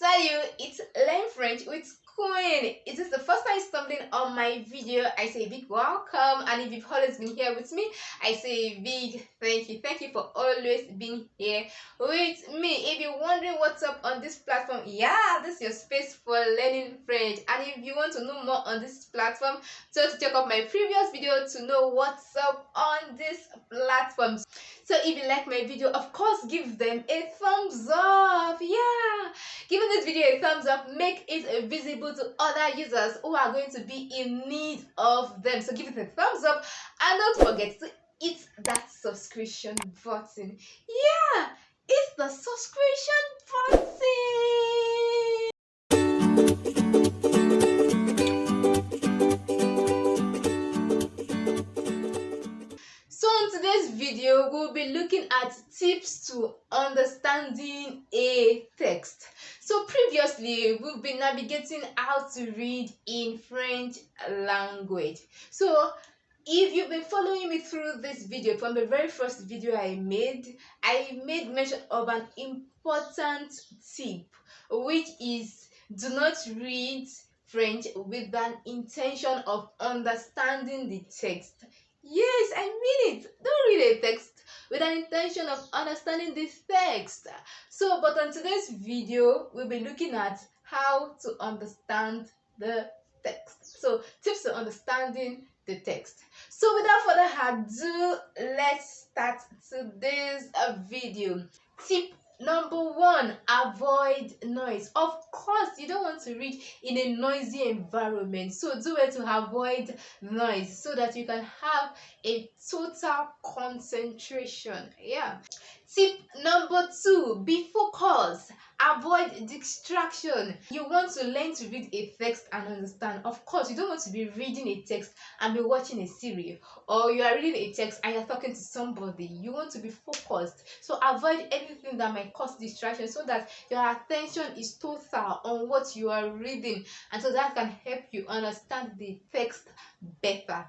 Salut, it's Learn French with Queen. Is this the first time stumbling on my video? I say a big welcome, and if you've always been here with me, I say a big thank you. Thank you for always being here with me. If you're wondering what's up on this platform, yeah, this is your space for learning French. And if you want to know more on this platform, so to check out my previous video to know what's up on this platform. So if you like my video, of course, give them a thumbs up. Yeah, giving this video a thumbs up make it visible to other users who are going to be in need of them. So give it a thumbs up and don't forget to hit that subscription button. Yeah, it's the subscription button. So in today's video, we'll be looking at tips to understanding a text. So previously, we've been navigating how to read in French language. So if you've been following me through this video, from the very first video I made mention of an important tip, which is do not read French with an intention of understanding the text. Yes, I mean it. Don't read a text with an intention of understanding this text. So, but on today's video, we'll be looking at how to understand the text. So, tips to understanding the text. So, without further ado, let's start today's video. Tip number one, avoid noise. Of course, you don't want to read in a noisy environment, so do it to avoid noise so that you can have a total concentration. Yeah. Tip number two, be focused. Avoid distraction. You want to learn to read a text and understand. Of course, you don't want to be reading a text and be watching a series, or you are reading a text and you're talking to somebody. You want to be focused. So avoid anything that might cause distraction so that your attention is total on what you are reading, and so that can help you understand the text better.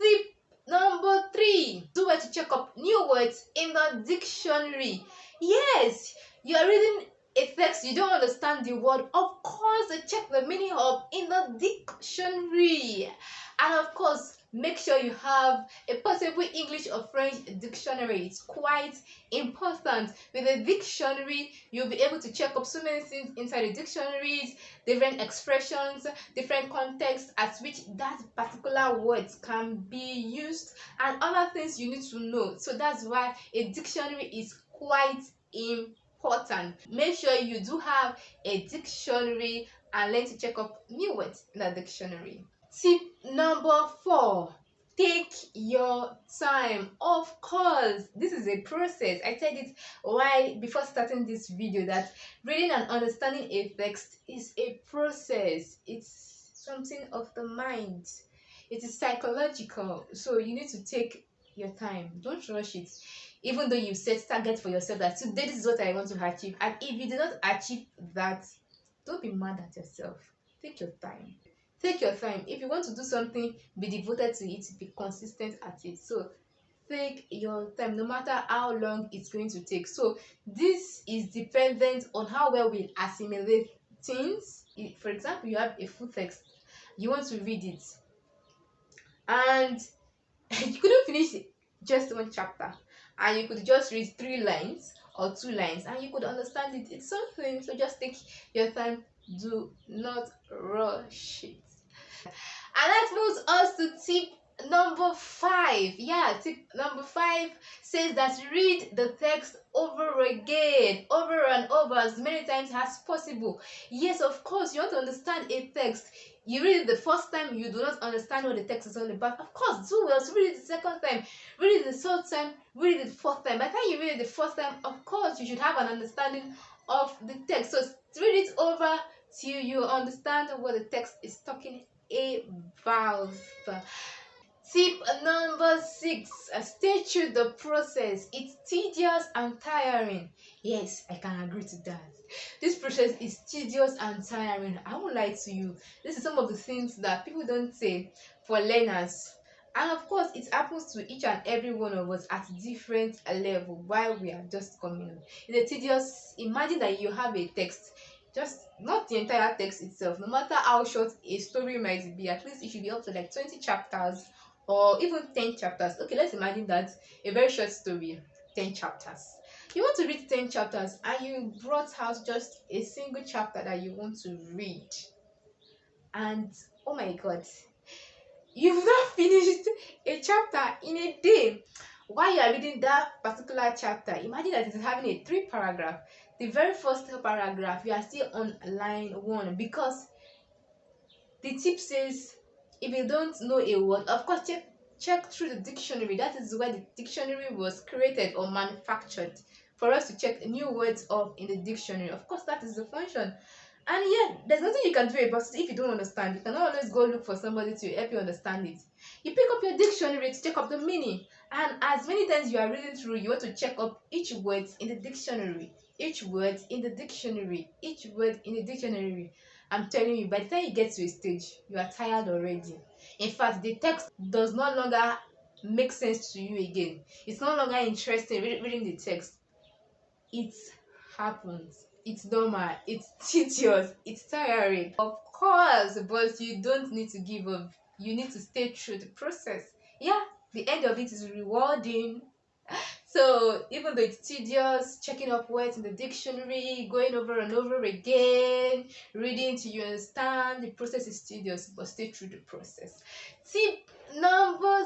Tip number three, do it to check up new words in the dictionary. Yes, you are reading a text, you don't understand the word, of course check the meaning up in the dictionary. And of course, make sure you have a possible English or French dictionary. It's quite important. With a dictionary, you'll be able to check up so many things inside the dictionaries, different expressions, different contexts at which that particular words can be used, and other things you need to know. So that's why a dictionary is quite important. Make sure you do have a dictionary and learn to check up new words in the dictionary. Tip number four, take your time. Of course, this is a process. I said it while before starting this video that reading and understanding a text is a process. It's something of the mind. It is psychological. So you need to take your time. Don't rush it. Even though you set target for yourself that today this is what I want to achieve, and if you do not achieve that, don't be mad at yourself. Take your time. Take your time. If you want to do something, be devoted to it, be consistent at it. So take your time, no matter how long it's going to take. So this is dependent on how well we assimilate things. For example, you have a full text, you want to read it, and you couldn't finish just one chapter, and you could just read 3 lines or 2 lines and you could understand it. It's something. So just take your time, do not rush it. And that moves us to tip number 5. Yeah, tip number 5 says that read the text over again, over and over, as many times as possible. Yes, of course, you want to understand a text. You read it the first time, you do not understand what the text is all about. Of course, do well to read it the second time, read it the third time, read it the fourth time. By the time you read it the first time, of course, you should have an understanding of the text. So read it over till you understand what the text is talking about. Tip number 6, stay through the process. It's tedious and tiring. Yes, I can agree to that. This process is tedious and tiring. I won't lie to you. This is some of the things that people don't say for learners. And of course, it happens to each and every one of us at different level while we are just coming on. It's a tedious. Imagine that you have a text. just not the entire text itself. No matter how short a story might be, at least it should be up to like 20 chapters or even 10 chapters. Okay, let's imagine that a very short story, 10 chapters. You want to read 10 chapters and you brought out just a single chapter that you want to read, and oh my god, you've not finished a chapter in a day. While you are reading that particular chapter, imagine that it's having a 3 paragraph. The very first paragraph, you are still on line 1, because the tip says if you don't know a word, of course, check through the dictionary. That is where the dictionary was created or manufactured, for us to check new words up in the dictionary. Of course, that is the function. And yeah, there's nothing you can do about it. If you don't understand, you cannot always go look for somebody to help you understand it. You pick up your dictionary to check up the meaning, and as many times you are reading through, you want to check up each word in the dictionary, each word in the dictionary, each word in the dictionary. I'm telling you, by the time you get to a stage, you are tired already. In fact, the text does no longer make sense to you again. It's no longer interesting reading the text. It happens. It's normal. It's tedious. It's tiring. Of course, but you don't need to give up. You need to stay through the process. Yeah, the end of it is rewarding. So even though it's tedious, checking up words in the dictionary, going over and over again, reading till you understand, the process is tedious, but stay through the process. Tip number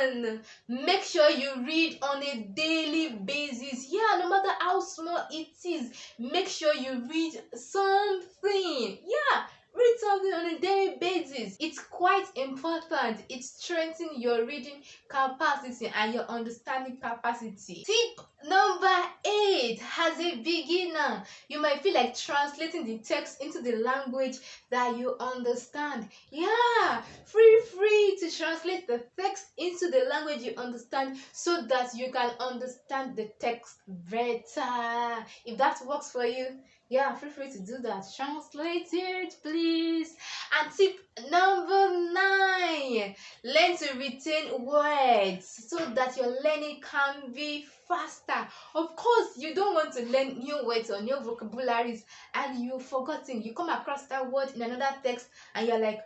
7: make sure you read on a daily basis. Yeah, no matter how small it is, make sure you read something. Yeah, read something on a daily basis. It's quite important. It strengthens your reading capacity and your understanding capacity. Tip number 8: as a beginner, you might feel like translating the text into the language that you understand. Yeah, feel free to translate the text into the language you understand, so that you can understand the text better. If that works for you, yeah, feel free to do that. Translate it, please. And tip number 9: learn to retain words so that your learning can be faster. Of course, you don't want to learn new words or new vocabularies and you've forgotten. You come across that word in another text and you're like,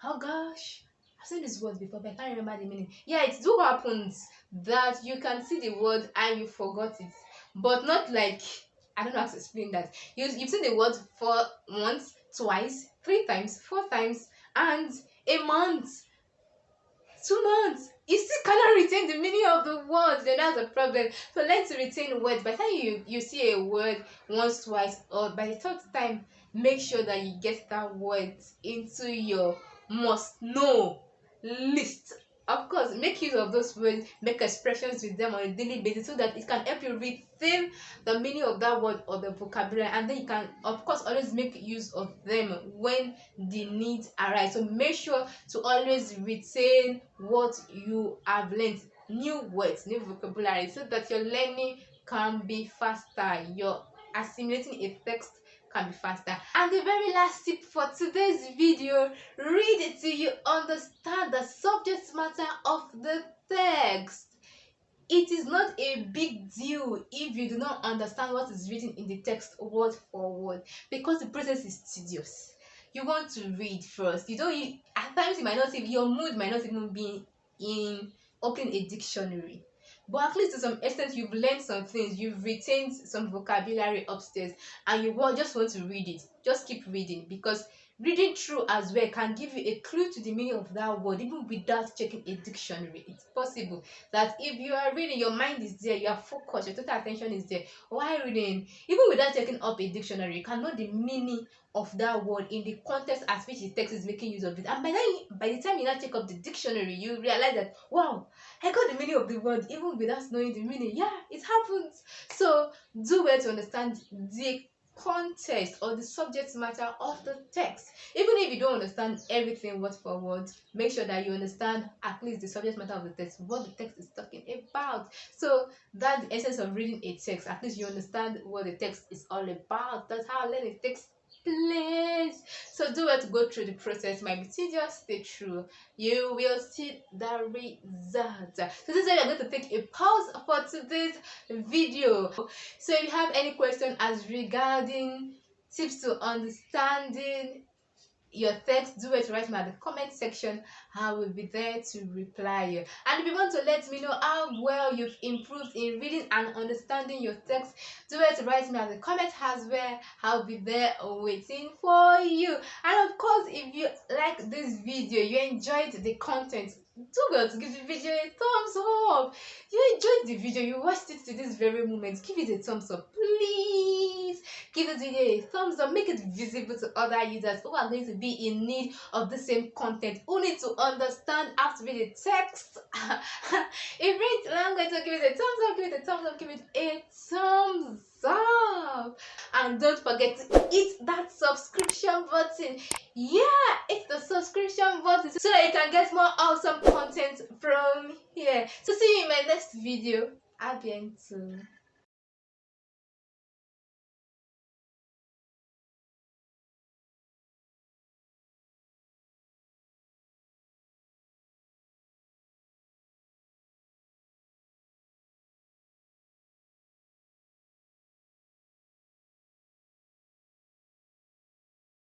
oh gosh, I've seen this word before, but I can't remember the meaning. Yeah, it do happens that you can see the word and you forgot it, but not like, I don't know how to explain that. You've seen the word for once, twice, 3 times, 4 times, and a month, 2 months, you still cannot retain the meaning of the words. Then that's a problem. So learn to retain words. By the time you see a word once, twice, or by the 3rd time, make sure that you get that word into your must know list. Of course, make use of those words, make expressions with them on a daily basis, so that it can help you retain the meaning of that word or the vocabulary, and then you can, of course, always make use of them when the needs arise. So make sure to always retain what you have learned, new words, new vocabulary, so that your learning can be faster, your assimilating a text can be faster. And the very last tip for today's video: read it till you understand the subject matter of the text. It is not a big deal if you do not understand what is written in the text word for word, because the process is tedious. You want to read first. At times you might not even, your mood might not even be in opening a dictionary. But at least to some extent you've learned some things, you've retained some vocabulary upstairs, and you just want to read it. Just keep reading, because reading through as well can give you a clue to the meaning of that word, even without checking a dictionary. It's possible that if you are reading, your mind is there, you are focused, your total attention is there. While reading, even without checking up a dictionary, you can know the meaning of that word in the context at which the text is making use of it. And by the time you now check up the dictionary, you realize that, wow, I got the meaning of the word even without knowing the meaning. Yeah, it happens. So do well to understand the context or the subject matter of the text. Even if you don't understand everything word for word, make sure that you understand at least the subject matter of the text, what the text is talking about. So that's the essence of reading a text. At least you understand what the text is all about. That's how I learn a text place. So do it to go through the process. Might be tedious, stay true, you will see the result. So this is why I'm going to take a pause for today's video. So if you have any question as regarding tips to understanding your text, do it right now in the comment section. I will be there to reply you. And if you want to let me know how well you've improved in reading and understanding your text, do it right now in the comment as well. I'll be there waiting for you. And of course, if you like this video, you enjoyed the content, do well to give the video a thumbs up. You enjoyed the video, you watched it to this very moment, give it a thumbs up, please. Give this video a thumbs up, make it visible to other users who are going to be in need of the same content, who need to understand how to read the text. If I'm going to give it a thumbs up, give it a thumbs up, give it a thumbs up. And don't forget to hit that subscription button. Yeah, hit the subscription button so that you can get more awesome content from here. So see you in my next video. A bientôt.